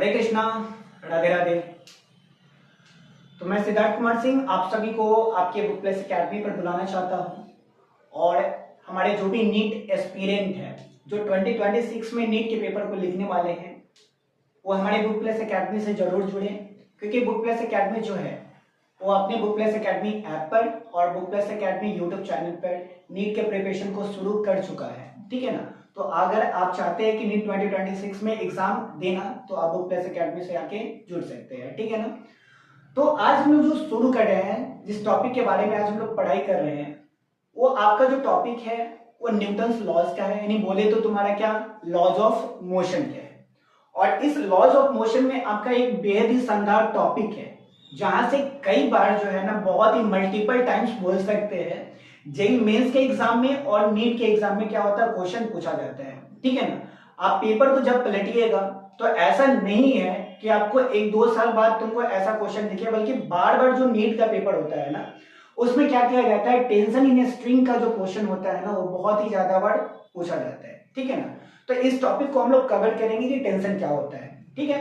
हरे कृष्णा, राधे राधे। तो मैं सिद्धार्थ कुमार सिंह आप सभी को आपके बुक प्लेस अकेडमी पर बुलाना चाहता हूं। और हमारे जो भी नीट एस्पिरेंट हैं जो 2026 में नीट के पेपर को लिखने वाले हैं वो हमारे बुक प्लेस अकेडमी से जरूर जुड़े, क्योंकि बुक प्लेस अकेडमी जो है वो अपने बुक प्लेस अकेडमी ऐप पर और book place academy YouTube channel पर नीट के प्रिपरेशन को शुरू कर चुका है। ठीक है ना। तो अगर आप चाहते हैं कि नीट 2026 में एग्जाम देना तो आप बुक प्लेस अकेडमी से आके जुड़ सकते हैं। ठीक है ना। तो आज हम लोग जो शुरू कर रहे हैं, जिस टॉपिक के बारे में आज हम लोग पढ़ाई कर रहे हैं, वो आपका जो टॉपिक है वो न्यूटन्स लॉज का है, यानी बोले तो तुम्हारा क्या, लॉज ऑफ मोशन का है। और इस लॉज ऑफ मोशन में आपका एक बेहद ही शानदार टॉपिक है, जहां से कई बार जो है ना बहुत ही मल्टीपल टाइम्स बोल सकते हैं जेई मेंस के एग्जाम में और नीट के एग्जाम में क्या होता है, क्वेश्चन पूछा जाता है। ठीक है ना। आप पेपर को जब पलटिएगा तो ऐसा नहीं है कि आपको एक दो साल बाद तुमको ऐसा क्वेश्चन दिखे, बल्कि बार बार जो नीट का पेपर होता है ना उसमें क्या किया जाता है, टेंशन इन स्ट्रिंग का जो क्वेश्चन होता है ना वो बहुत ही ज्यादा बार पूछा जाता है। ठीक है ना। तो इस टॉपिक को हम लोग कवर करेंगे कि टेंशन क्या होता है। ठीक है।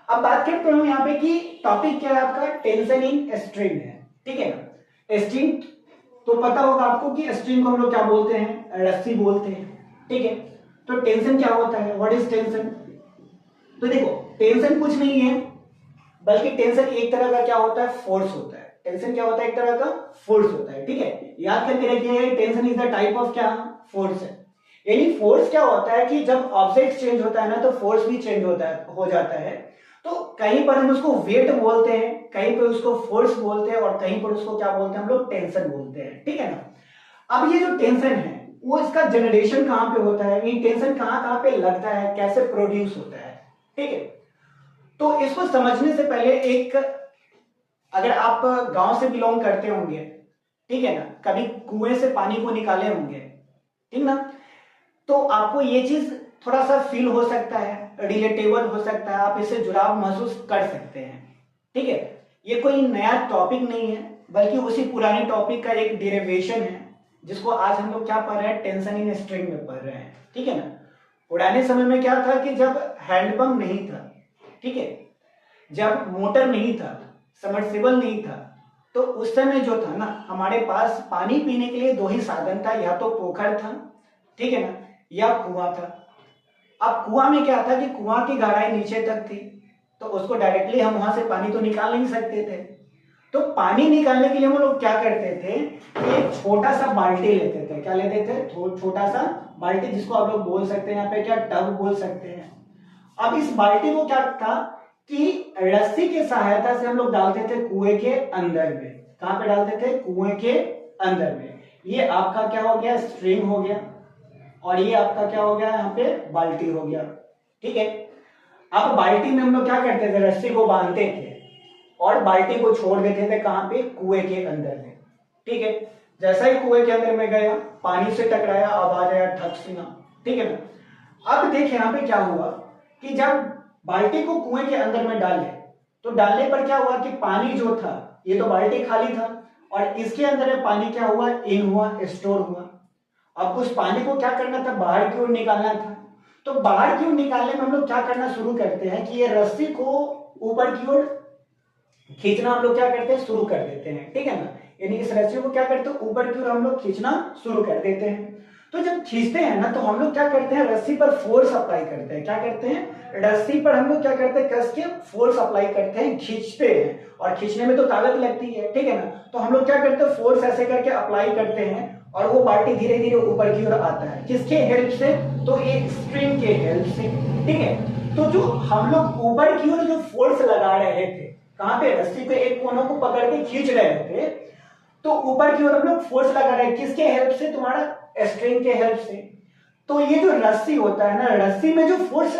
अब बात करते हैं यहाँ पे कि टॉपिक क्या है आपका, टेंशन इन स्ट्रिंग है। ठीक है ना। स्ट्रिंग तो पता होगा आपको कि स्ट्रिंग को हम लोग क्या बोलते हैं, रस्सी बोलते हैं। ठीक है। तो टेंशन क्या होता है, व्हाट इज टेंशन। तो देखो टेंशन कुछ नहीं है बल्कि टेंशन एक तरह का क्या होता है, फोर्स होता है। टेंशन क्या होता है, एक तरह का फोर्स होता है। ठीक है। याद करके रखिए, tension is the type of क्या, फोर्स है। यानी फोर्स क्या होता है कि जब ऑब्जेक्ट चेंज होता है ना तो फोर्स भी चेंज होता है, हो जाता है। तो कहीं पर हम उसको वेट बोलते हैं, कहीं पर उसको फोर्स बोलते हैं और कहीं पर उसको क्या बोलते हैं हम लोग, टेंशन बोलते हैं। ठीक है ना। अब ये जो टेंशन है वो इसका जनरेशन कहां पे होता है, ये टेंशन कहां कहां पे लगता है, कैसे प्रोड्यूस होता है। ठीक है। तो इसको समझने से पहले एक, अगर आप गांव से बिलोंग करते होंगे, ठीक है ना, कभी कुएं से पानी को निकाले होंगे, ठीक ना, तो आपको ये चीज थोड़ा सा फील हो सकता है, रिलेटेबल हो सकता है, आप इससे जुड़ाव महसूस कर सकते हैं। ठीक है। ये कोई नया टॉपिक नहीं है बल्कि उसी पुराने टॉपिक का एक डेरिवेशन है, जिसको आज हम लोग क्या पढ़ रहे हैं, टेंशन इन स्ट्रिंग में पढ़ रहे हैं। ठीक है ना। पुराने समय में क्या था कि जब हैंडपंप नहीं था, ठीक है, जब मोटर नहीं था, सबमर्सिबल नहीं था, तो उस समय जो था ना हमारे पास पानी पीने के लिए दो ही साधन था, या तो पोखर था, ठीक है ना, या कुआं था। अब कुआं में क्या था कि कुआं की गहराई नीचे तक थी, तो उसको डायरेक्टली हम वहां से पानी तो निकाल नहीं सकते थे। तो पानी निकालने के लिए हम लोग क्या करते थे कि एक छोटा सा बाल्टी लेते थे। क्या लेते थे, छोटा सा बाल्टी, जिसको आप लोग बोल सकते हैं यहाँ पे क्या, टब बोल सकते हैं। अब इस बाल्टी को क्या था कि रस्सी की सहायता से हम लोग डालते थे कुएं के अंदर में। कहां पे डालते थे, कुएं के अंदर में। ये आपका क्या हो गया, स्ट्रिंग हो गया, और ये आपका क्या हो गया, यहाँ पे बाल्टी हो गया। ठीक है। अब बाल्टी में हम लोग क्या करते थे, रस्सी को बांधते थे और बाल्टी को छोड़ देते थे कहां पे, कुएं के अंदर में। ठीक है। जैसा ही कुएं के अंदर में गया, पानी से टकराया, आवाज आया ठक सीना। ठीक है ना। अब देखिए यहाँ पे क्या हुआ कि जब बाल्टी को कुएं के अंदर में डाले तो डालने पर क्या हुआ कि पानी जो था, ये तो बाल्टी खाली था और इसके अंदर में पानी क्या हुआ, इन हुआ, स्टोर हुआ। अब उस पानी को क्या करना था, बाहर की ओर निकालना था। तो बाहर की ओर निकालने में हम लोग क्या करना शुरू करते हैं कि ये रस्सी को ऊपर की ओर खींचना हम लोग क्या करते हैं, शुरू कर देते हैं। ठीक है ना। यानी इस रस्सी को क्या करते हैं, ऊपर की ओर हम लोग खींचना शुरू कर देते हैं। तो जब खींचते हैं ना तो हम लोग क्या करते हैं, रस्सी पर फोर्स अप्लाई करते हैं। क्या करते हैं, रस्सी पर हम लोग क्या करते हैं, कस के फोर्स अप्लाई करते हैं, खींचते हैं। और खींचने में तो ताकत लगती है, ठीक है ना। तो हम लोग क्या करते हैं, फोर्स ऐसे करके अप्लाई करते हैं और वो बाल्टी धीरे धीरे ऊपर की ओर आता है। किसके हेल्प से, तो एक स्ट्रिंग के हेल्प से। ठीक है। तो जो हम लोग ऊपर की ओर जो फोर्स लगा रहे थे, कहां पे, रस्सी पे एक कोनों को पकड़ के खींच रहे थे, तो ऊपर की ओर हम लोग फोर्स लगा रहे हैं, किसके हेल्प से, तुम्हारा स्ट्रिंग के हेल्प से। तो ये जो रस्सी होता है ना, रस्सी में जो फोर्स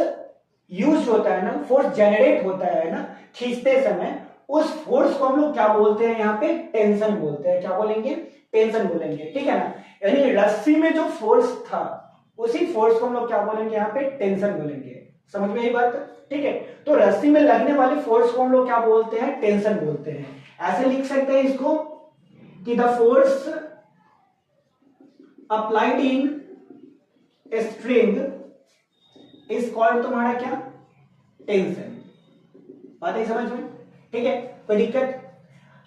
यूज होता है ना, फोर्स जनरेट होता है ना खींचते समय, उस फोर्स को हम लोग क्या बोलते हैं, यहाँ पे टेंशन बोलते हैं। क्या बोलेंगे, टेंशन बोलेंगे। ठीक है ना। यानी रस्सी में जो फोर्स था उसी फोर्स को हम लोग क्या बोलेंगे, यहाँ पे टेंशन बोलेंगे। समझ में आई बात। ठीक है। तो रस्सी में लगने वाले फोर्स को हम लोग क्या बोलते हैं, टेंशन बोलते हैं। ऐसे लिख सकते हैं इसको कि the force applied in string is called तुम्हारा क्या, टेंशन। बात है समझ में? ठीक है, कोई दिक्कत?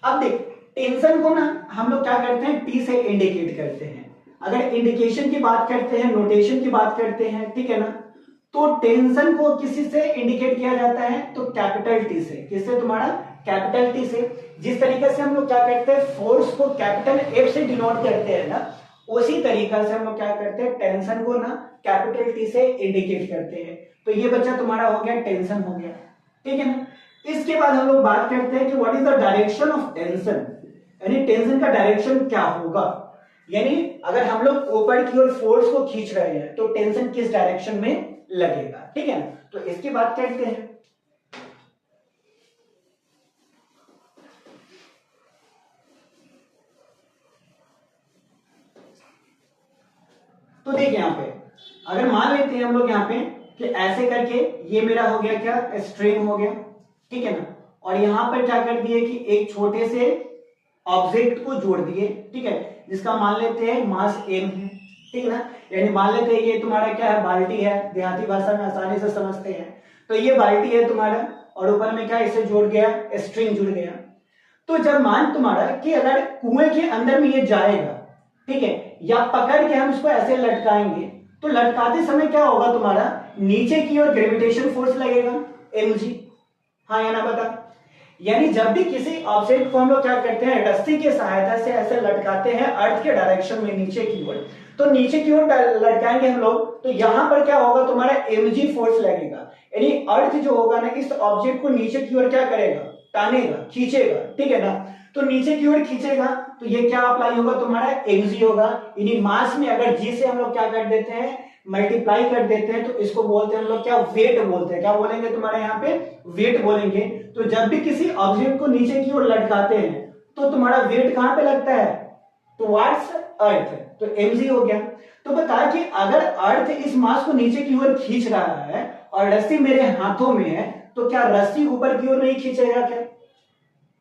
अब देख, टेंशन को ना हम लोग क्या करते हैं, टी से इंडिकेट करते हैं। अगर इंडिकेशन की बात करते हैं, नोटेशन की बात करते हैं, ठीक है ना, तो टेंशन को किसी से इंडिकेट किया जाता है, तो कैपिटल टी से। किससे? तुम्हारा कैपिटल टी से। जिस तरीके से हम लोग क्या करते हैं, फोर्स को कैपिटल एफ से डिनोट करते हैं ना, उसी तरीका से हम लोग क्या करते हैं, टेंशन को ना कैपिटल टी से इंडिकेट करते हैं। तो ये बच्चा तुम्हारा हो गया, टेंशन हो गया, ठीक है ना। इसके बाद हम लोग बात करते हैं कि what is the direction of tension, यानी टेंशन का डायरेक्शन क्या होगा। यानी अगर हम लोग ऊपर की ओर फोर्स को खींच रहे हैं तो टेंशन किस डायरेक्शन में लगेगा, ठीक है ना। तो इसकी बात करते हैं। तो देखिए यहां पे अगर मान लेते हैं हम लोग यहाँ पे कि ऐसे करके ये मेरा हो गया क्या, स्ट्रिंग हो गया, ठीक है ना। और यहां पर क्या कर दिए कि एक छोटे से ऑब्जेक्ट को जोड़ दिए, ठीक है, जिसका मान लेते हैं मास m है, ठीक ना। यानी मान लेते हैं ये तुम्हारा क्या है, बाल्टी है, देहाती भाषा में आसानी से समझते हैं। तो ये बाल्टी है तुम्हारा, और ऊपर में क्या इसे जोड़ गया, स्ट्रिंग जुड़ गया। तो जब मान तुम्हारा कि अगर कुएं के अंदर में ये जाएगा, ठीक है, या पकड़ के हम इसको ऐसे लटकाएंगे, तो लटकाते समय क्या होगा, तुम्हारा नीचे की ओर ग्रेविटेशन फोर्स लगेगा mg, हाँ या ना बता। यानी जब भी किसी ऑब्जेक्ट को हम लोग क्या करते हैं, रस्सी की सहायता से ऐसे लटकाते हैं अर्थ के डायरेक्शन में नीचे की ओर, तो नीचे की ओर लटकाएंगे हम लोग, तो यहां पर क्या होगा, तुम्हारा mg फोर्स लगेगा। यानी अर्थ जो होगा ना, इस ऑब्जेक्ट को नीचे की ओर क्या करेगा, तानेगा, खींचेगा, ठीक है ना। तो नीचे की ओर खींचेगा तो ये क्या अप्लाई होगा, तुम्हारा mg होगा। यानी मास में अगर g से हम लोग क्या कर देते हैं, मल्टीप्लाई कर देते हैं, तो इसको बोलते हैं हम लोग क्या, वेट बोलते हैं। क्या बोलेंगे तुम्हारे यहाँ पे, वेट बोलेंगे। तो जब भी किसी ऑब्जेक्ट को नीचे की ओर लटकाते हैं तो तुम्हारा वेट कहां पे लगता है, टुवर्ड्स अर्थ, तो mg हो गया। तो बता कि अगर अर्थ इस मास को नीचे की ओर खींच रहा है और रस्सी मेरे हाथों में है, तो क्या रस्सी ऊपर की ओर नहीं खींचेगा क्या,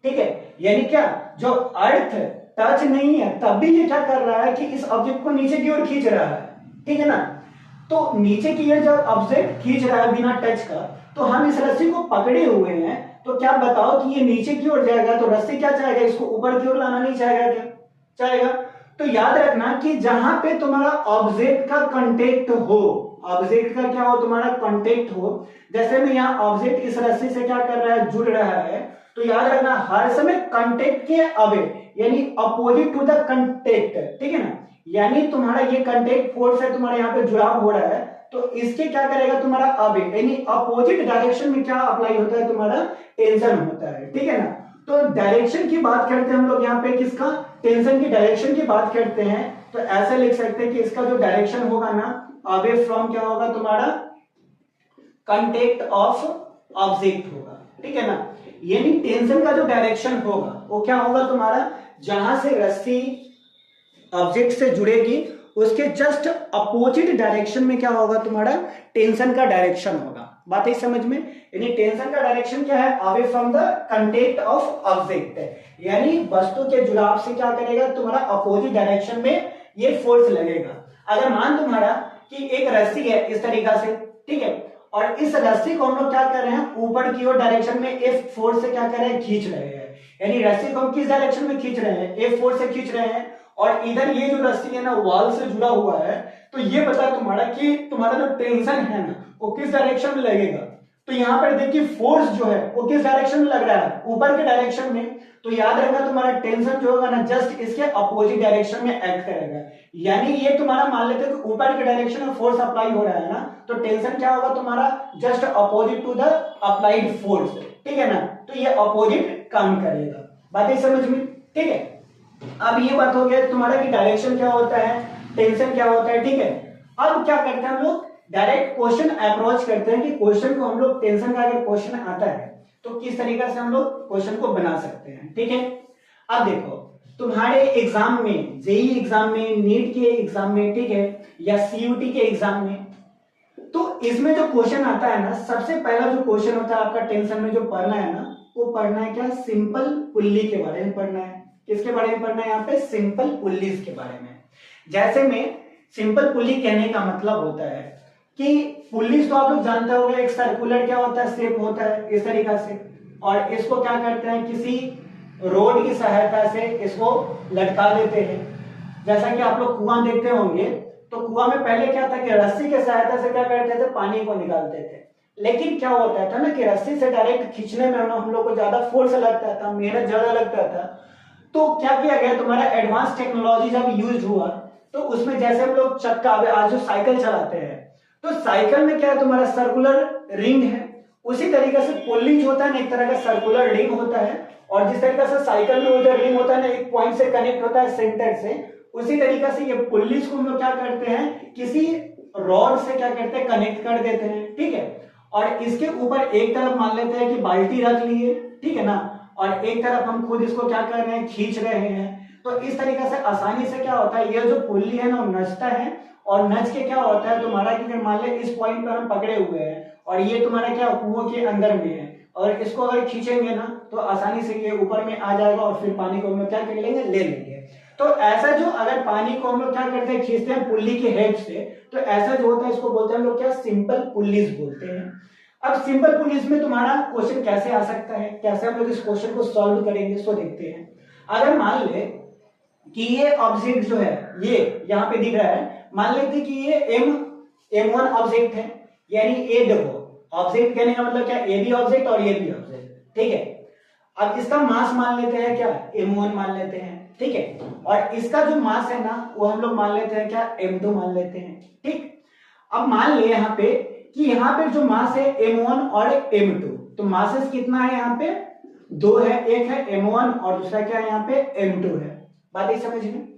ठीक है। यानी क्या, जो अर्थ टच नहीं है तब भी ये क्या कर रहा है कि इस ऑब्जेक्ट को नीचे की ओर खींच रहा है, ठीक है ना। तो नीचे की ओर जब ऑब्जेक्ट खींच रहा है बिना टच का, तो हम इस रस्सी को पकड़े हुए हैं, तो क्या बताओ कि ये नीचे की ओर जाएगा, तो रस्सी क्या चाहेगा, इसको ऊपर की ओर लाना नहीं चाहेगा क्या, चाहेगा। तो याद रखना कि जहां पे तुम्हारा ऑब्जेक्ट का कांटेक्ट हो, ऑब्जेक्ट का क्या हो, तुम्हारा कांटेक्ट हो, जैसे में यहाँ ऑब्जेक्ट इस रस्सी से क्या कर रहा है, जुड़ रहा है, तो याद रखना हर समय कांटेक्ट के अवे, यानी अपोजिट टू द कांटेक्ट, ठीक है ना। यानी तुम्हारा ये कांटेक्ट फोर्स है, तुम्हारे यहाँ पे जुड़ाव हो रहा है, तो इसके क्या करेगा, तुम्हारा अवे यानी अपोजिट डायरेक्शन में क्या अप्लाई होता है, तुम्हारा टेंशन होता है, ठीक है ना। तो डायरेक्शन की बात करते हैं हम लोग यहाँ पे, किसका, टेंशन की डायरेक्शन की बात करते हैं, तो ऐसे लिख सकते हैं कि इसका जो डायरेक्शन होगा ना, अवे फ्रॉम क्या होगा, तुम्हारा कांटेक्ट ऑफ ऑब्जेक्ट होगा, ठीक है ना। यानी टेंशन का जो डायरेक्शन होगा वो क्या होगा, तुम्हारा जहां से रस्सी ऑब्जेक्ट से जुड़ेगी उसके जस्ट अपोजिट डायरेक्शन में क्या होगा, तुम्हारा टेंशन का डायरेक्शन होगा। बात है समझ में? यानी टेंशन का डायरेक्शन क्या है, away from the contact of object, यानी वस्तु के जुड़ाव से क्या करेगा, तुम्हारा अपोजिट डायरेक्शन में ये फोर्स लगेगा। अगर मान तुम्हारा कि एक रस्सी है इस तरीका से, ठीक है, और इस रस्सी को हम लोग क्या कर रहे हैं, ऊपर की ओर डायरेक्शन में एफ फोर्स से क्या कर रहे हैं, खींच रहे हैं। यानी रस्सी को हम किस डायरेक्शन में खींच रहे हैं, एफ फोर्स से खींच रहे हैं, और इधर ये जो रस्सी है ना वॉल से जुड़ा हुआ है, तो ये बता तुम्हारा कि तुम्हारा जो टेंशन है ना वो किस डायरेक्शन में लगेगा। तो यहाँ पर देखिए फोर्स जो है वो किस डायरेक्शन में लग रहा है, ऊपर के डायरेक्शन में। तो याद रखना तुम्हारा टेंशन जो होगा ना जस्ट इसके अपोजिट डायरेक्शन में एक्ट करेगा। यानी ये तुम्हारा मान लेते हैं कि ऊपर के डायरेक्शन में फोर्स अप्लाई हो रहा है ना, तो टेंशन क्या होगा तुम्हारा, just opposite to the applied force, ठीक है ना। तो ये अपोजिट काम करेगा। बातें समझ में? ठीक है। अब ये बात हो गया तुम्हारा कि डायरेक्शन क्या होता है, टेंशन क्या होता है, ठीक है। अब क्या करते हैं हम लोग, डायरेक्ट क्वेश्चन अप्रोच करते हैं कि क्वेश्चन को हम लोग, टेंशन का अगर क्वेश्चन आता है तो किस तरीके से हम लोग क्वेश्चन को बना सकते हैं, ठीक है। अब देखो तुम्हारे एग्जाम में, जेई एग्जाम में, नीट के एग्जाम में, ठीक है, या सीयूटी के एग्जाम में, तो इसमें जो क्वेश्चन आता है ना, सबसे पहला जो क्वेश्चन होता है आपका टेंशन में जो पढ़ना है ना, वो पढ़ना है क्या, सिंपल पुल्ली के बारे में पढ़ना है। किसके बारे में पढ़ना है यहाँ पे, सिंपल पुल्लीज के बारे में। जैसे में सिंपल पुल्ली कहने का मतलब होता है कि पुल्लीज तो आप लोग जानते होंगे, एक सर्कुलर क्या होता है, शेप होता है इस तरीका से, और इसको क्या करते हैं, किसी रोड की सहायता से इसको लटका देते हैं। जैसा कि आप लोग कुआं देखते होंगे, तो कुआं में पहले क्या था कि रस्सी के सहायता से क्या करते थे, पानी को निकालते थे। लेकिन क्या होता था ना कि रस्सी से डायरेक्ट खींचने में हम लोग को ज्यादा फोर्स लगता था, मेहनत ज्यादा लगता था। तो क्या किया गया, तुम्हारा एडवांस टेक्नोलॉजी जब यूज हुआ तो उसमें जैसे हम लोग चक्का, आज जो साइकिल चलाते हैं, तो साइकिल में क्या है, तुम्हारा सर्कुलर रिंग है। उसी तरीके से पुल्ली जो होता है ना, एक तरह का सर्कुलर रिंग होता है, और जिस तरीके से साइकिल में उधर रिंग होता है ना, एक पॉइंट से कनेक्ट होता है सेंटर से, उसी तरीके से ये पुल्लीज को हम लोग क्या करते हैं, किसी रॉड से क्या करते हैं, कनेक्ट कर देते हैं। ठीक है, और इसके ऊपर एक तरफ मान लेते हैं कि बाल्टी रख लिए, ठीक है ना, और एक तरफ हम खुद इसको क्या कर रहे हैं, खींच रहे हैं। तो इस तरीके से आसानी से क्या होता है, ये जो पुल्ली है ना वो नचता है, और नच के क्या होता है तुम्हारा कि मान ले इस पॉइंट पर हम पकड़े हुए हैं और ये तुम्हारा क्या कुओं के अंदर में है, और इसको अगर खींचेंगे ना तो आसानी से ये ऊपर में आ जाएगा और फिर पानी को हम लोग क्या कर लेंगे, ले लेंगे। तो ऐसा जो अगर पानी को हम लोग क्या करते हैं, खींचते हैं पुल्ली के हेड से, तो ऐसा जो होता है इसको बोलते हैं हम लोग क्या, सिंपल पुल्लीज बोलते हैं। अब सिंपल पुल्लीज में तुम्हारा क्वेश्चन कैसे आ सकता है, कैसे हम लोग इस क्वेश्चन को सॉल्व करेंगे, सो देखते हैं। अगर मान ले कि ये ऑब्जेक्ट जो है ये यहाँ पे दिख रहा है, मान लेते कि ये M1 ऑब्जेक्ट है, यानी ए देखो ऑब्जेक्ट कहने का मतलब क्या, ए बी ऑब्जेक्ट और ये बी ऑब्जेक्ट। ठीक है, अब इसका मास मान लेते हैं क्या, M1 मान लेते हैं। ठीक है, और इसका जो मास है ना वो हम लोग मान लेते हैं क्या, M2 मान लेते हैं। ठीक, अब मान ले यहाँ पे कि यहाँ पे जो मास है M1 और M2, तो मासेस कितना है यहाँ पे, दो है, एक है M1 और दूसरा क्या है यहाँ पे M2 है। बात ही समझ में।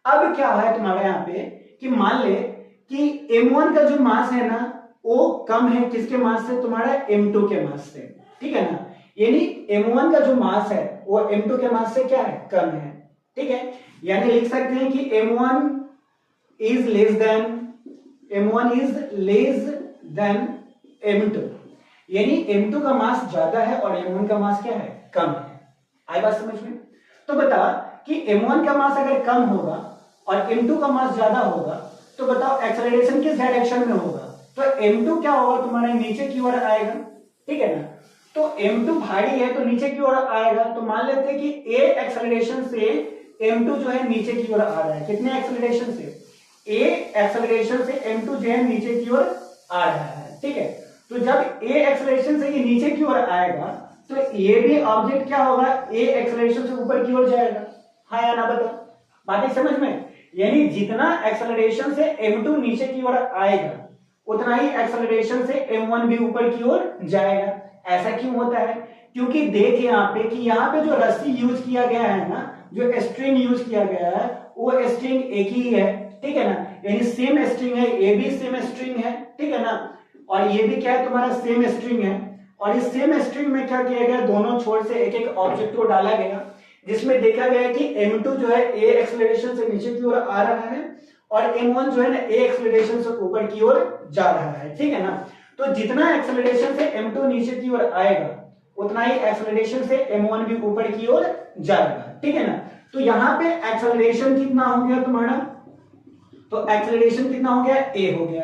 अब क्या है तुम्हारा यहाँ पे कि मान ले कि M1 का जो मास है ना वो कम है किसके मास से, तुम्हारा M2 के मास से। ठीक है ना, यानी M1 का जो मास है वो M2 के मास से क्या है, कम है। ठीक है, यानी लिख सकते हैं कि M1 is less than M2, यानी M2 का मास ज्यादा है और M1 का मास क्या है, कम है। आई बात समझ में। तो बता कि M1 का मास अगर कम होगा और M2 का मास ज्यादा होगा, तो बताओ एक्सेलरेशन किस डायरेक्शन में होगा, तो M2 क्या होगा तुम्हारा, नीचे की ओर आएगा। ठीक है ना, तो M2 भारी है तो नीचे की ओर आएगा, तो मान लेते हैं कि A एक्सेलरेशन से M2 जो है नीचे की ओर आ रहा है। कितने एक्सेलरेशन से, A एक्सेलरेशन से M2 जो है नीचे की ओर आ रहा है। ठीक है, तो जब A एक्सेलरेशन से ये नीचे की ओर आएगा तो ये भी ऑब्जेक्ट क्या होगा, A एक्सेलरेशन से ऊपर की ओर जाएगा। हाँ या ना बताओ, बातें समझ में। यानी जितना एक्सेलरेशन से M2 नीचे की ओर आएगा उतना ही एक्सेलरेशन से M1 भी ऊपर की ओर जाएगा। ऐसा क्यों होता है, क्योंकि देख यहाँ पे कि यहाँ पे जो रस्सी यूज किया गया है ना, जो स्ट्रिंग यूज किया गया है वो स्ट्रिंग एक ही है। ठीक है ना, यानी सेम स्ट्रिंग है, ये भी सेम स्ट्रिंग है। ठीक है ना, और ये भी क्या है तुम्हारा, सेम स्ट्रिंग है। और इस सेम स्ट्रिंग में क्या किया गया, दोनों छोर से एक एक ऑब्जेक्ट को डाला गया, जिसमें देखा गया कि M2 जो है A एक्सेलरेशन से नीचे की ओर आ रहा है और M1 जो है ना A एक्सेलरेशन से ऊपर की ओर जा रहा है। ठीक है ना, तो जितना एक्सेलरेशन से M2 नीचे की ओर आएगा उतना ही एक्सेलरेशन से M1 भी ऊपर की ओर जाएगा। ठीक है ना, तो यहाँ पे एक्सेलरेशन कितना हो गया तुम्हारा, तो एक्सेलरेशन कितना हो गया, A हो गया।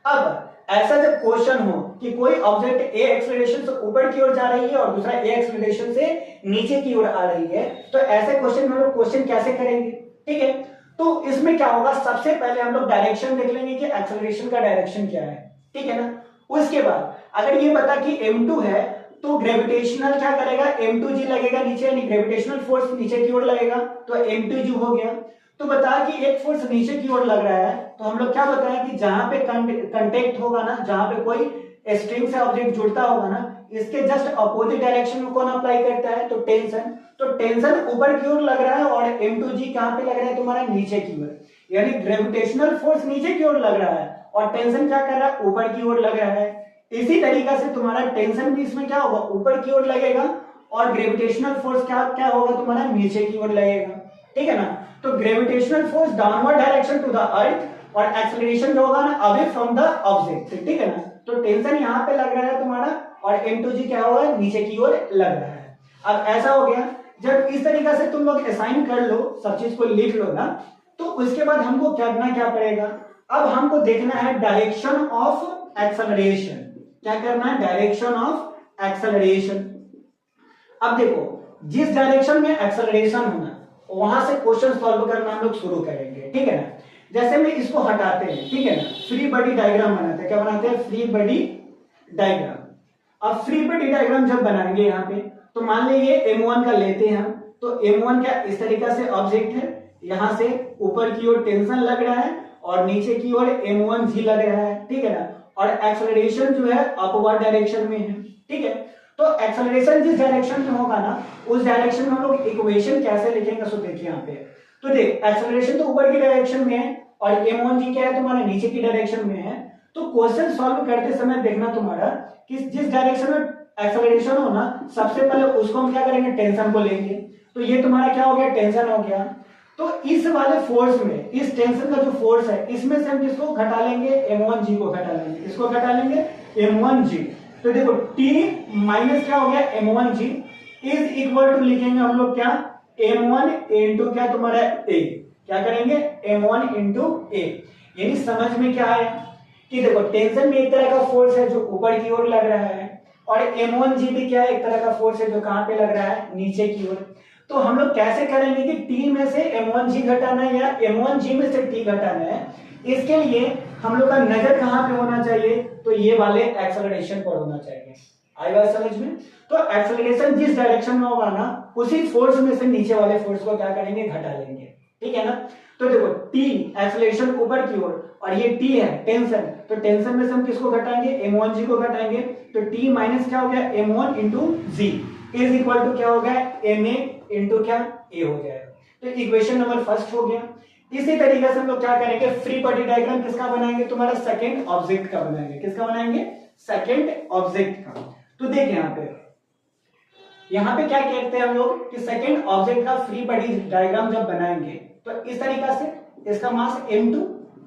अब ऐसा जब क्वेश्चन हो कि कोई ऑब्जेक्ट A एक्सेलरेशन से ऊपर की ओर जा रही है और दूसरा A एक्सेलरेशन से नीचे की ओर आ रही है, तो ऐसे क्वेश्चन में हम लोग क्वेश्चन कैसे करेंगे। ठीक है, तो इसमें क्या होगा, सबसे पहले हम लोग डायरेक्शन देख लेंगे कि एक्सेलरेशन का डायरेक्शन क्या है। ठीक है ना, उसके बाद अगर ये बता कि M2 है तो ग्रेविटेशनल क्या करेगा, M2G लगेगा नीचे, यानी ग्रेविटेशनल फोर्स नीचे की ओर लगेगा, तो M2G हो गया। तो बता कि एक फोर्स नीचे की ओर लग रहा है, तो हम लोग क्या बताया कि जहां पे कांटेक्ट होगा ना, जहां पे कोई स्ट्रिंग से ऑब्जेक्ट जुड़ता होगा ना, इसके जस्ट अपोजिट डायरेक्शन में कौन अप्लाई करता है, तो टेंशन। तो टेंशन ऊपर की ओर लग रहा है और M2G कहां पे लग रहा है तुम्हारा, नीचे की ओर, यानी ग्रेविटेशनल फोर्स नीचे की ओर लग रहा है और टेंशन क्या कर रहा है, ऊपर की ओर लग रहा है। इसी तरीका से तुम्हारा टेंशन भी इसमें क्या होगा, ऊपर की ओर लगेगा और ग्रेविटेशनल फोर्स क्या क्या होगा तुम्हारा, नीचे की ओर लगेगा। ठीक है ना, तो gravitational force downward direction to the earth और एक्सेलरेशन जो होगा ना अवे फ्रॉम द ऑब्जेक्ट। ठीक है ना, तो टेंशन यहाँ पे लग रहा है तुम्हारा और M2G क्या होगा, नीचे की ओर लग रहा है। अब ऐसा हो गया, जब इस तरीका से तुम लोग असाइन कर लो, सब चीज को लिख लो ना, तो उसके बाद हमको करना क्या पड़ेगा, अब हमको देखना है डायरेक्शन ऑफ एक्सेलरेशन। क्या करना है, डायरेक्शन ऑफ एक्सेलरेशन। अब देखो जिस डायरेक्शन में एक्सेलरेशन होना वहां से क्वेश्चन सॉल्व करना हम लोग शुरू करेंगे, ठीक है ना। जैसे में इसको हटाते हैं, ठीक है ना, फ्री बॉडी डायग्राम बनाते हैं। क्या बनाते हैं? Free body diagram. अब फ्री बॉडी डायग्राम जब बनाएंगे यहाँ पे, तो मान लीजिए M1 का लेते हैं हम, तो M1 क्या इस तरीका से ऑब्जेक्ट है, यहाँ से ऊपर की ओर टेंशन लग रहा है और नीचे की ओर M1G लग रहा है, ठीक है ना, और एक्सेलरेशन जो है अपवर्ड डायरेक्शन में है, ठीक है। तो एक्सेलरेशन जिस डायरेक्शन में होगा ना, उस डायरेक्शन में हम लोग इक्वेशन कैसे लिखेंगे, सो देखिए यहाँ पे। तो देख एक्सेलरेशन तो ऊपर की डायरेक्शन में है और M1G क्या है तुम्हारा नीचे की डायरेक्शन में है। तो क्वेश्चन सॉल्व करते समय देखना तुम्हारा कि जिस डायरेक्शन में एक्सेलरेशन हो ना, सबसे पहले उसको हम क्या करेंगे, टेंशन को लेंगे। तो ये तुम्हारा क्या हो गया, टेंशन हो गया। तो इस वाले फोर्स में, इस टेंशन का जो फोर्स है, इसमें से हम किसको घटा लेंगे, M1G को घटा लेंगे। इसको घटा लेंगे M1G। तो देखो T माइनस क्या हो गया M1G इज इक्वल टू लिखेंगे हम लोग क्या, M1 इंटू क्या तुम्हारा A। क्या करेंगे, M1 इंटू A। यानी समझ में क्या है कि देखो टेंशन में एक तरह का फोर्स है जो ऊपर की ओर लग रहा है, और M1G भी क्या है, एक तरह का फोर्स है जो कहां पे लग रहा है, नीचे की ओर। तो हम लोग कैसे करेंगे कि T में से M1G घटाना है या M1G में से T घटाना है। इसके लिए हम लोग का नजर कहां पे होना चाहिए, तो ये वाले एक्सेलरेशन पर होना चाहिए। आई बात समझ में? तो एक्सेलरेशन जिस डायरेक्शन में होगा ना, उसी फोर्स में से नीचे वाले फोर्स को क्या करेंगे, घटा लेंगे, ठीक है ना। तो देखो T एक्सेलरेशन ऊपर की ओर और ये T है टेंशन, तो टेंशन में से हम किसको घटाएंगे, M1G को घटाएंगे। तो T माइनस क्या हो गया, M1 into G is equal to क्या हो गया, Ma इंटू क्या, A हो जाएगा। तो इक्वेशन नंबर फर्स्ट हो गया। इसी तरीके से हम लोग क्या करेंगे, फ्री बॉडी डायग्राम किसका बनाएंगे, तुम्हारा सेकंड ऑब्जेक्ट का बनाएंगे। किसका बनाएंगे, सेकंड ऑब्जेक्ट का। तो देखिए यहाँ पे क्या कहते हैं हम लोग कि सेकंड ऑब्जेक्ट का फ्री बॉडी डायग्राम जब बनाएंगे तो इस तरीका से, इसका मास M2,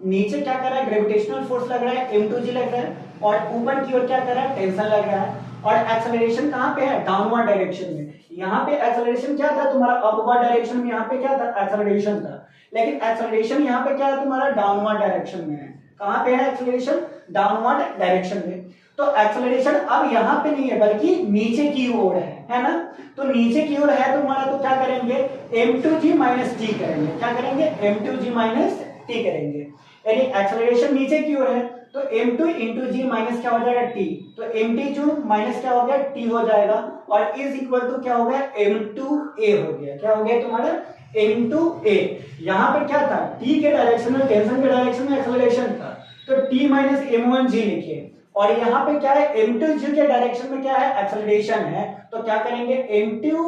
नीचे क्या कर रहा है, ग्रेविटेशनल फोर्स लग रहा है M2G लग रहा है, और ऊपर की ओर क्या कर रहा है, टेंशन लग रहा है, और एक्सेलरेशन कहां पे है, डाउनवर्ड डायरेक्शन में। यहाँ पे एक्सेलरेशन क्या था तुम्हारा, अपवर्ड डायरेक्शन में, यहाँ पे क्या था, एक्सेलरेशन था। लेकिन एक्सेलरेशन यहाँ पे क्या है तुम्हारा, डाउनवर्ड डायरेक्शन में है। कहां पे है एक्सेलरेशन, डाउनवर्ड डायरेक्शन में। तो एक्सेलरेशन अब यहाँ पे नहीं है बल्कि नीचे की ओर है ना। तो नीचे की ओर है तुम्हारा, तो क्या करेंगे, M2G माइनस T करेंगे। क्या करेंगे, M2G माइनस T करेंगे। यानी एक्सेलरेशन नीचे की ओर है तो M2 इंटू G माइनस क्या हो जाएगा, T। तो M2 माइनस क्या हो गया, T हो जाएगा, और इज इक्वल टू क्या हो गया, M2A हो गया। क्या हो गया तुम्हारा, M2A। यहाँ पर क्या था, T के डायरेक्शन में, टेंशन के डायरेक्शन में एक्सेलरेशन था, तो T माइनस M1G लिखिए। और यहाँ पे क्या है, M2G के डायरेक्शन में क्या है, एक्सेलरेशन है। तो क्या करेंगे, M2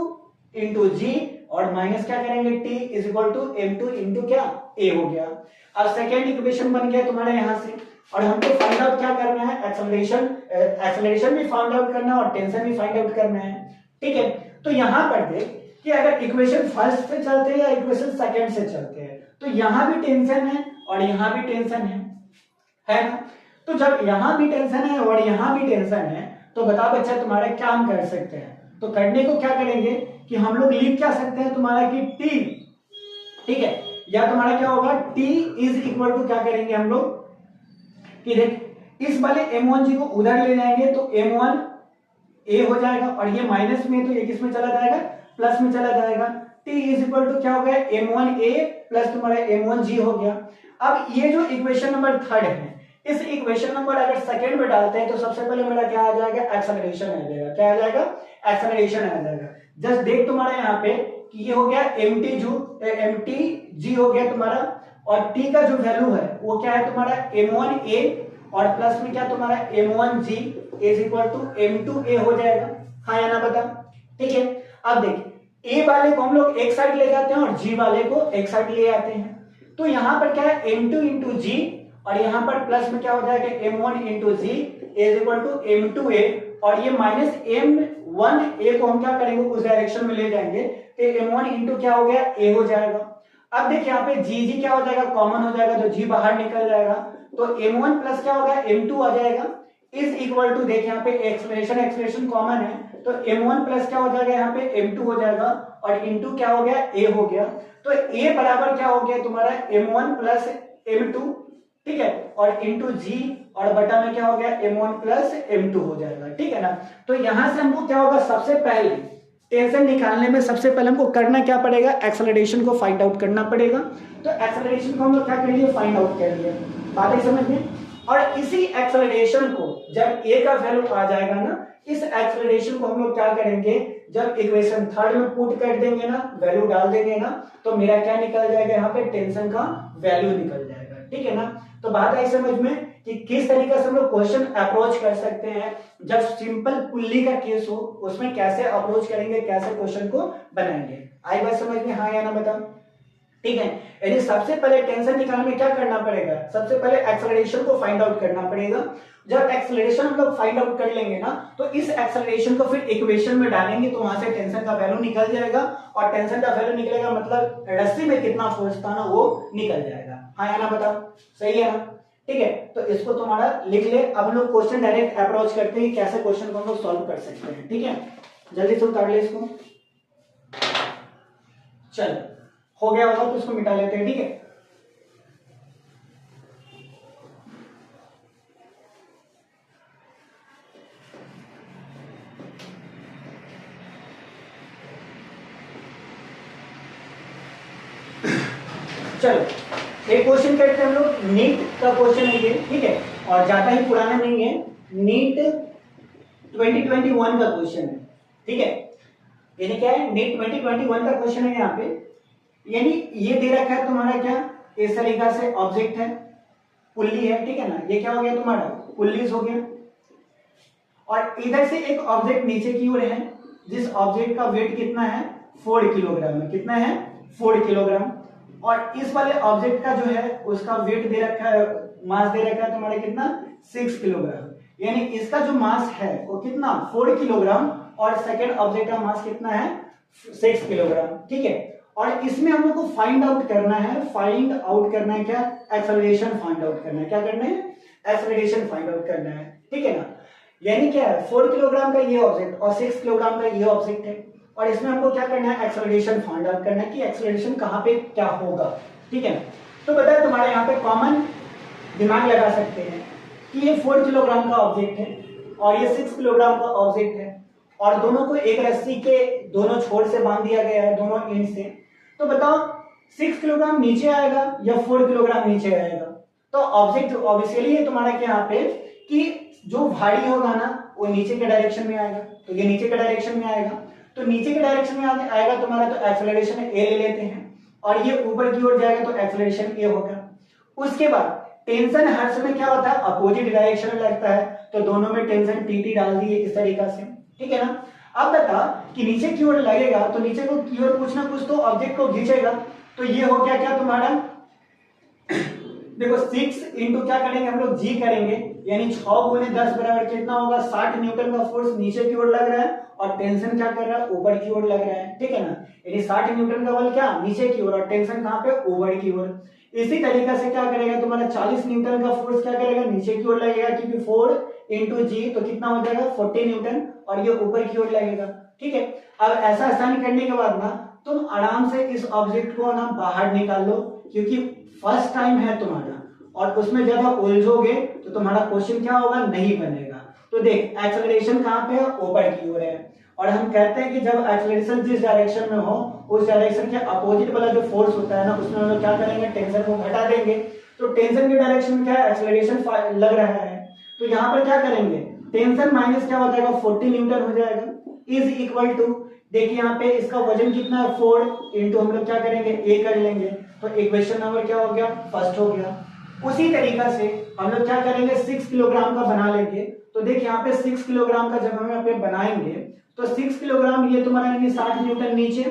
इंटू G और माइनस क्या करेंगे, T is equal to M2 into क्या, A हो गया। अब सेकेंड इक्वेशन बन गया तुम्हारे यहाँ से, और हमको फाइंड आउट क्या करना है, एक्सेलरेशन भी फाइंड आउट करना है और टेंशन भी फाइंड आउट करना है, ठीक है। तो यहाँ पर देख कि अगर इक्वेशन फर्स्ट से चलते हैं या इक्वेशन सेकंड से चलते हैं, तो यहाँ भी टेंशन है और यहाँ भी टेंशन है ना। तो जब यहाँ भी टेंशन है और यहाँ भी टेंशन है, तो बता बच्चा तुम्हारे क्या हम कर सकते हैं। तो करने को क्या करेंगे कि हम लोग लिख क्या सकते हैं तुम्हारा कि T, ठीक है, या तुम्हारा क्या होगा, T इज इक्वल टू क्या करेंगे हम लोग कि देख इस वाले M1G को उधर ले जाएंगे तो M1A हो जाएगा, और ये माइनस में तो ये किस में चला जाएगा, प्लस में चला जाएगा। T इज इक्वल टू क्या हो गया, M1A प्लस तुम्हारा M1G हो गया। अब ये जो इक्वेशन नंबर थर्ड है, इस इक्वेशन नंबर अगर सेकंड में डालते हैं तो सबसे पहले मेरा क्या आ जाएगा, एक्सेलरेशन आ जाएगा। क्या आ जाएगा, एक्सेलरेशन आ जाएगा। जस्ट देख तुम्हारा यहाँ पे कि ये हो गया MTG हो गया तुम्हारा, और T का जो वैल्यू है वो क्या है तुम्हारा M1A, और प्लस में क्या तुम्हारा M1G is equal to M2A हो जाएगा। हाँ या ना बता, ठीक है। अब देख A वाले को हम लोग एक साइड ले जाते हैं और G वाले को एक साइड ले आते हैं। तो यहाँ पर क्या है, M2 इंटू G, और यहाँ पर प्लस में क्या हो जाएगा, M1 into G is equal to M2A, और ये माइनस M1A को हम क्या करेंगे, उस डायरेक्शन में ले जाएंगे, तो M1 इंटू क्या हो गया, A हो जाएगा। अब देखिए यहाँ पे G क्या हो जाएगा, कॉमन हो जाएगा, तो G बाहर निकल जाएगा, तो M1 प्लस क्या होगा, M2 आ जाएगा, इज इक्वल टू, देखिए यहाँ पे एक्सप्रेशन कॉमन है, तो M1 प्लस क्या हो जाएगा, यहाँ पे M2 हो जाएगा, और इंटू क्या हो गया, A हो गया। तो A बराबर क्या हो गया तुम्हारा M1 प्लस M2, ठीक है, और इंटू G, और बटा में क्या हो गया M1 प्लस M2 हो जाएगा, ठीक है ना। तो यहां से हमको क्या होगा, सबसे पहले टेंशन निकालने में सबसे पहले हमको करना क्या पड़ेगा, एक्सेलरेशन को फाइंड आउट करना पड़ेगा। तो एक्सेलरेशन को हम लोग क्या करेंगे, फाइंड आउट करेंगे, बात है समझ में। और इसी एक्सेलरेशन को जब ए का वैल्यू आ जाएगा ना, इस एक्सेलरेशन को हम लोग क्या करेंगे, जब इक्वेशन थर्ड में पुट कर देंगे ना, वैल्यू डाल देंगे ना, तो मेरा क्या निकल जाएगा, यहाँ पे टेंशन का वैल्यू निकल जाएगा, ठीक है ना। तो बात आई समझ में कि किस तरीके से हम लोग क्वेश्चन अप्रोच कर सकते हैं। जब सिंपल पुल्ली का केस हो उसमें कैसे अप्रोच करेंगे, कैसे क्वेश्चन को बनाएंगे। आई बात समझ में, हाँ या ना बताओ, ठीक है। यानी सबसे पहले टेंशन निकालने में क्या करना पड़ेगा, सबसे पहले एक्सेलरेशन को फाइंड आउट करना पड़ेगा। जब एक्सेलरेशन हम लोग फाइंड आउट कर लेंगे ना, तो इस एक्सेलरेशन को फिर इक्वेशन में डालेंगे, तो वहां से टेंशन का वैल्यू निकल जाएगा, और टेंशन का वैल्यू निकलेगा मतलब रस्सी में कितना फोर्स था ना वो निकल जाएगा। हाँ या ना बताओ, सही है ना, ठीक है। तो इसको तुम्हारा लिख ले। अब हम लोग क्वेश्चन डायरेक्ट अप्रोच करते हैं, कैसे क्वेश्चन को हम लोग सॉल्व कर सकते हैं, ठीक है। जल्दी से उतार ले इसको, चल हो गया होगा तो इसको मिटा लेते हैं, ठीक है। चलो एक क्वेश्चन करते हैं हम लोग, नीट का क्वेश्चन है ये, ठीक है, और ज्यादा ही पुराना नहीं है, नीट 2021 का क्वेश्चन है, ठीक है। यानी क्या है, नीट 2021 का क्वेश्चन है यहाँ पे। यानी ये दे रखा है तुम्हारा क्या, इस तरीका से ऑब्जेक्ट है, पुल्ली है, ठीक है ना, ये क्या हो गया तुम्हारा, पुल्लीज हो गया। और इधर से एक ऑब्जेक्ट नीचे की ओर है, जिस ऑब्जेक्ट का वेट कितना है, 4 किलोग्राम है, कितना है, 4 किलोग्राम। और इस वाले ऑब्जेक्ट का जो है उसका वेट दे रखा है, मास दे रखा है तुम्हारा कितना, 6 किलोग्राम। यानी इसका जो मास है वो कितना, 4 किलोग्राम, और सेकेंड ऑब्जेक्ट का मास कितना है, 6 किलोग्राम, ठीक है। और इसमें हम लोग को फाइंड आउट करना है, फाइंड आउट करना है क्या, एक्सेलरेशन फाइंड आउट करना है, क्या करना है, एक्सेलरेशन फाइंड आउट करना है, ठीक है ना। यानी क्या है, 4 किलोग्राम का ये ऑब्जेक्ट और 6 किलोग्राम का ये ऑब्जेक्ट है, और इसमें हमको क्या करना है, एक्सेलरेशन फाइंड आउट करना है कि एक्सेलरेशन कहां पे क्या होगा, ठीक है। तो बताए तुम्हारे यहाँ पे कॉमन दिमाग लगा सकते हैं कि ये 4 किलोग्राम का ऑब्जेक्ट है और ये 6 किलोग्राम का ऑब्जेक्ट है, और दोनों को एक रस्सी के दोनों छोर से बांध दिया गया है, दोनों एंड से। तो बताओ 6 किलोग्राम नीचे आएगा या 4 किलोग्राम नीचे आएगा। तो ऑब्जेक्ट ऑब्वियसली है तुम्हारा क्या यहाँ पे कि जो भारी होगा ना वो नीचे के डायरेक्शन में आएगा, तो ये नीचे के डायरेक्शन में आएगा। तो नीचे के डायरेक्शन में आएगा तुम्हारा, तो एक्सेलरेशन ए ले लेते हैं, और ये ऊपर की ओर जाएगा तो एक्सेलरेशन ए होगा। उसके बाद टेंशन हर समय क्या होता है, अपोजिट डायरेक्शन में लगता है, तो दोनों में टेंशन टीटी डाल दिए इस तरीका से, ठीक है ना। अब बता कि नीचे की ओर लगेगा तो नीचे को की ओर कुछ ना कुछ तो ऑब्जेक्ट को खींचेगा, तो ये हो गया क्या तुम्हारा, देखो 6 इंटू क्या करेंगे हम लोग, जी करेंगे, यानी 6 गुने 10 बराबर कितना होगा, 60 न्यूटन का फोर्स नीचे की ओर लग रहा है, और टेंशन क्या कर रहा है, ऊपर की ओर लग रहा है, ठीक है ना। यानी 60 न्यूटन का बल क्या, नीचे की ओर, और टेंशन कहां पे, ऊपर की ओर। इसी तरीके से क्या करेगा तुम्हारा 40 न्यूटन का फोर्स क्या करेगा, नीचे की ओर लगेगा, क्योंकि 4 इंटू जी, तो कितना हो जाएगा 40 न्यूटन, और ये ऊपर की ओर लगेगा, ठीक है। अब ऐसा आसान करने के बाद ना तुम आराम से इस ऑब्जेक्ट को ना बाहर निकाल लो, क्योंकि फर्स्ट टाइम है तुम्हारा, और उसमें ज्यादा उलझोगे तो तुम्हारा क्वेश्चन क्या होगा, नहीं बनेगा। तो देख एक्सेलरेशन कहां पे है, ऊपर की ओर है, और हम कहते हैं कि जब एक्सेलरेशन जिस डायरेक्शन में हो उस डायरेक्शन के अपोजिट वाला जो फोर्स होता है ना, उसमें हम लोग क्या करेंगे, टेंशन को घटा देंगे। तो टेंशन के डायरेक्शन में क्या है, एक्सेलरेशन लग रहा है, तो यहाँ पर क्या करेंगे, टेंशन माइनस क्या हो जाएगा, 40 न्यूटन हो जाएगा, इज इक्वल टू, देखिए यहाँ पे इसका वजन कितना है, 4 इंटू हम लोग क्या करेंगे, ए कर लेंगे, तो इक्वेशन नंबर क्या हो गया, फर्स्ट हो गया। उसी तरीका से हम लोग क्या करेंगे, 6 किलोग्राम का बना लेंगे। तो देखिए यहाँ पे 6 किलोग्राम का जब हम यहाँ पे बनाएंगे, तो 6 किलोग्राम ये तुम्हारा यानी 60 न्यूटन नीचे,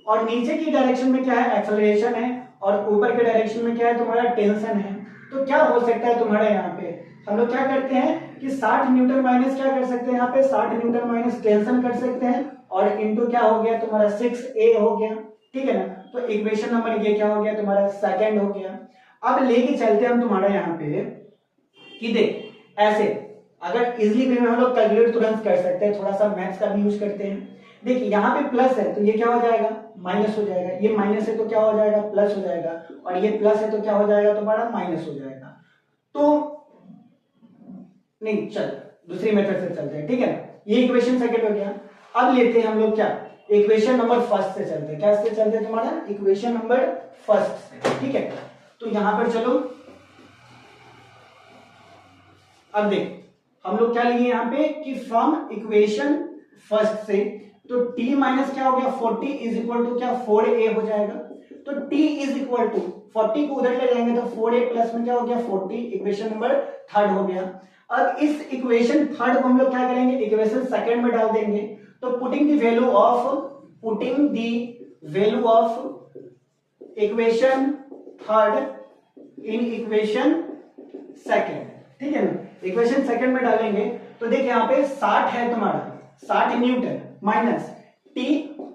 और नीचे की डायरेक्शन में क्या है, एक्सेलरेशन है, और ऊपर के डायरेक्शन में क्या है तुम्हारा, टेंशन है। तो क्या हो सकता है तुम्हारे यहाँ पे, हम लोग क्या करते हैं कि 60 न्यूटन माइनस क्या कर सकते हैं, यहाँ पे 60 न्यूटन माइनस टेंशन कर सकते हैं, और इंटू क्या हो गया तुम्हारा 6a हो गया, ठीक है ना। तो इक्वेशन नंबर ये क्या हो गया तुम्हारा, सेकंड हो गया। अब लेके चलते हैं हम तुम्हारा यहाँ पे कि देख ऐसे अगर इजिली वे में हम लोग कैलकुलेट तुरंत कर सकते हैं, थोड़ा सा मैथ्स का भी यूज करते हैं। देखिए यहाँ पे प्लस है तो ये क्या हो जाएगा, माइनस हो जाएगा, ये माइनस है तो क्या हो जाएगा, प्लस हो जाएगा, और ये प्लस है तो क्या हो जाएगा तुम्हारा, माइनस हो जाएगा। तो नहीं चल दूसरी मेथड से चलते हैं, ठीक है ना। ये इक्वेशन सेकंड हो गया। अब लेते हैं हम लोग क्या, इक्वेशन नंबर फर्स्ट से चलते हैं। क्या से चलते हैं तुम्हारा? इक्वेशन नंबर फर्स्ट से, ठीक है। तो यहां पर चलो, अब देख हम लोग क्या लिए यहाँ पे कि फ्रॉम इक्वेशन फर्स्ट से, तो t माइनस क्या हो गया 40 इज इक्वल टू क्या 4a हो जाएगा। तो t इज इक्वल टू 40 को उधर ले जाएंगे तो 4a प्लस में क्या हो गया 40, इक्वेशन नंबर थर्ड हो गया। अब इस इक्वेशन थर्ड को हम लोग क्या करेंगे, इक्वेशन सेकंड में डाल देंगे। तो putting the value of equation third in equation second, ठीक है ना। इक्वेशन सेकंड में डालेंगे तो देखिए यहाँ पे 60 है तुम्हारा, 60 newton minus t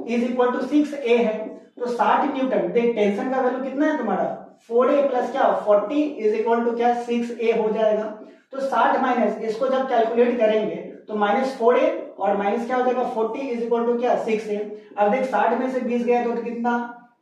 is equal to 6a है, तो 60 न्यूटन। देख टेंशन का वैल्यू कितना है तुम्हारा 4a प्लस क्या 40 इज इक्वल टू क्या 6a हो जाएगा। तो 60 माइनस इसको जब कैलकुलेट करेंगे तो माइनस 4a और माइनस क्या हो जाएगा 40 इज इक्वल टू क्या 6a। अब देख 60 में से 20 गया तो कितना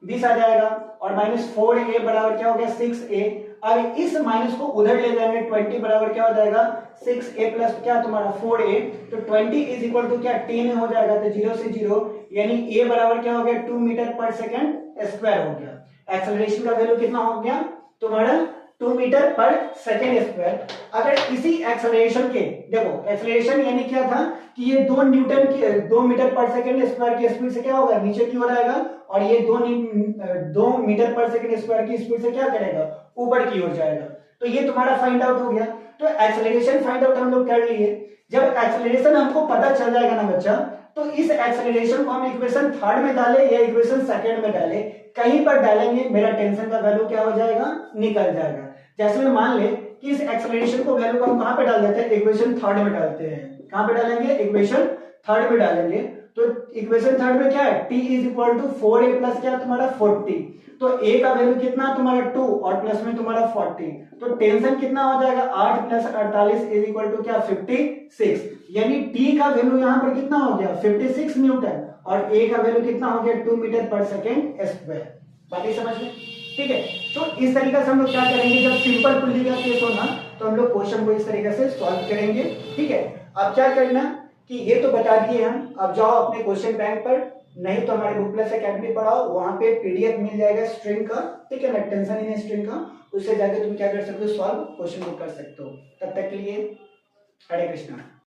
20 आ जाएगा, और माइनस 4a बराबर क्या हो गया 6a। अब इस माइनस को उधर ले जाएंगे 20 बराबर क्या हो जाएगा 6a प्लस क्या तुम्हारा 4a। तो 20 इज इक्वल टू क्या 10 हो जाएगा, तो 0 से 0 यानी a बराबर क्या हो गया 2 मीटर पर सेकंड स्क्वायर हो गया। एक्सेलरेशन का वैल्यू कितना हो गया तुम्हारा 2 मीटर पर सेकेंड स्क्वायर। अगर इसी एक्सेलरेशन के देखो, एक्सेलरेशन यानी क्या था कि ये 2 न्यूटन के 2 मीटर पर सेकेंड स्क्वायर की स्पीड से क्या होगा नीचे की ओर आएगा, और ये 2 मीटर पर सेकेंड स्क्वायर की स्पीड से क्या करेगा ऊपर की ओर जाएगा। तो ये तुम्हारा फाइंड आउट हो गया। तो एक्सेलरेशन फाइंड आउट हम लोग कर लिए। जब एक्सेलरेशन हमको पता चल जाएगा ना बच्चा, तो इस एक्सेलरेशन को हम इक्वेशन थर्ड में डाले या इक्वेशन सेकंड में डाले, कहीं पर डालेंगे मेरा टेंशन का वैल्यू क्या हो जाएगा निकल जाएगा। जैसे में मान ले कि इस एक्सेलरेशन को वैल्यू को हम कहां पे डाल देते हैं, इक्वेशन थर्ड में डालते हैं। कहां पे डालेंगे, इक्वेशन थर्ड में डालेंगे। तो इक्वेशन थर्ड में क्या है t is equal to 4a plus क्या तुम्हारा 40, तो a का वैल्यू कितना तुम्हारा 2 और प्लस में तुम्हारा 40, तो टेंशन कितना हो जाएगा 8 प्लस 48 इज इक्वल टू क्या 56, यानी t का वैल्यू यहाँ पर कितना हो गया 56 न्यूटन, और a का वैल्यू कितना हो गया 2 मीटर पर सेकेंड स्क्वायर। बातें समझ में, ठीक है। तो इस तरीके से हम लोग क्या करेंगे, जब सिंपल पुल्ली का केस होना तो हम लोग क्वेश्चन को इस तरीके से सॉल्व करेंगे, ठीक है। अब क्या करना कि ये तो बता दिए हम, अब जाओ अपने क्वेश्चन बैंक पर, नहीं तो हमारे बुक प्लस एकेडमी पढ़ाओ, वहां पे पीडीएफ मिल जाएगा स्ट्रिंग का, ठीक है ना, टेंशन ही नहीं स्ट्रिंग का, उससे जाके तुम क्या कर सकते हो सॉल्व क्वेश्चन को कर सकते हो। तब तक के लिए हरे कृष्णा।